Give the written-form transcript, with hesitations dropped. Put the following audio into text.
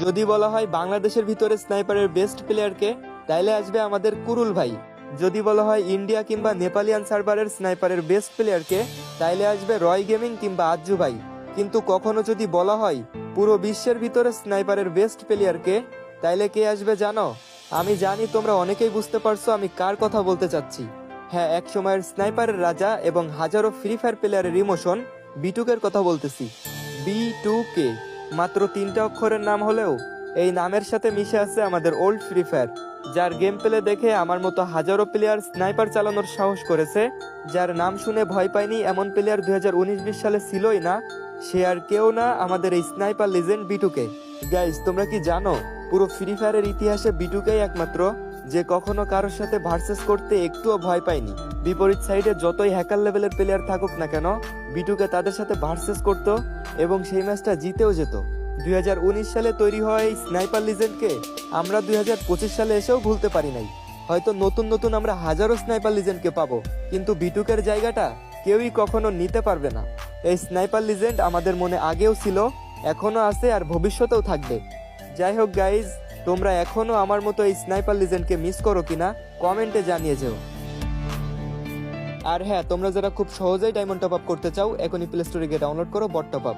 যদি বলা হয় বাংলাদেশের ভিতরে স্নাইপারের বেস্ট প্লেয়ারকে, তাইলে আসবে আমাদের কুরুল ভাই। যদি বলা হয় ইন্ডিয়া কিংবা নেপালিয়ান সার্ভারের স্নাইপারের বেস্ট প্লেয়ারকে, তাইলে আসবে রয় গেমিং কিংবা আজ্জু ভাই। কিন্তু কখনো যদি বলা হয় পুরো বিশ্বের ভিতরে স্নাইপারের বেস্ট প্লেয়ারকে, তাইলে কে আসবে জানো? আমি জানি তোমরা অনেকেই বুঝতে পারছো আমি কার কথা বলতে চাচ্ছি। হ্যাঁ, এক সময়ের স্নাইপারের রাজা এবং হাজারো ফ্রি ফায়ার প্লেয়ারের ইমোশন বিটুকের কথা বলতেছি। B2K মাত্র 3টা অক্ষরের নাম হলেও এই নামের সাথে মিশে আছে আমাদের ওল্ড ফ্রি ফায়ার, যার গেম প্লে দেখে আমার মতো হাজারো প্লেয়ার স্নাইপার চালানোর সাহস করেছে। যার নাম শুনে ভয় পায়নি এমন প্লেয়ার 2019-20 সালে ছিলই না। সে আর কেউ না, আমাদের এই স্নাইপার লিজেন্ড B2K। গাইস, তোমরা কি জানো পুরো ফ্রি ফায়ারের ইতিহাসে B2K একমাত্র যে কখনো কারোর সাথে ভার্সেস করতে একটুও ভয় পায়নি। বিপরীত সাইডে যতই হ্যাকার লেভেলের প্লেয়ার থাকুক না কেন, B2K তাদের সাথে ভার্সেস করতো এবং সেই ম্যাচটা জিতেও যেত। 2019 সালে তৈরি হওয়া এই স্নাইপার লিজেন্ডকে আমরা 2025 সালে এসেও ভুলতে পারি নাই। হয়তো নতুন নতুন আমরা হাজারো স্নাইপার লিজেন্ডকে পাবো, কিন্তু B2K-র জায়গাটা কেউই কখনো নিতে পারবে না। এই স্নাইপার লিজেন্ড আমাদের মনে আগেও ছিল, এখনো আছে আর ভবিষ্যতেও থাকবে। যাই হোক গাইজ, তোমরা এখনো আমার মতো এই স্নাইপার লিজেন্ডকে মিস করো কিনা কমেন্টে জানিয়ে যেও। আর হ্যাঁ, তোমরা যারা খুব সহজেই ডায়মন্ড টপ আপ করতে চাও, এখনই প্লে স্টোরে গিয়ে ডাউনলোড করো বট টপ আপ।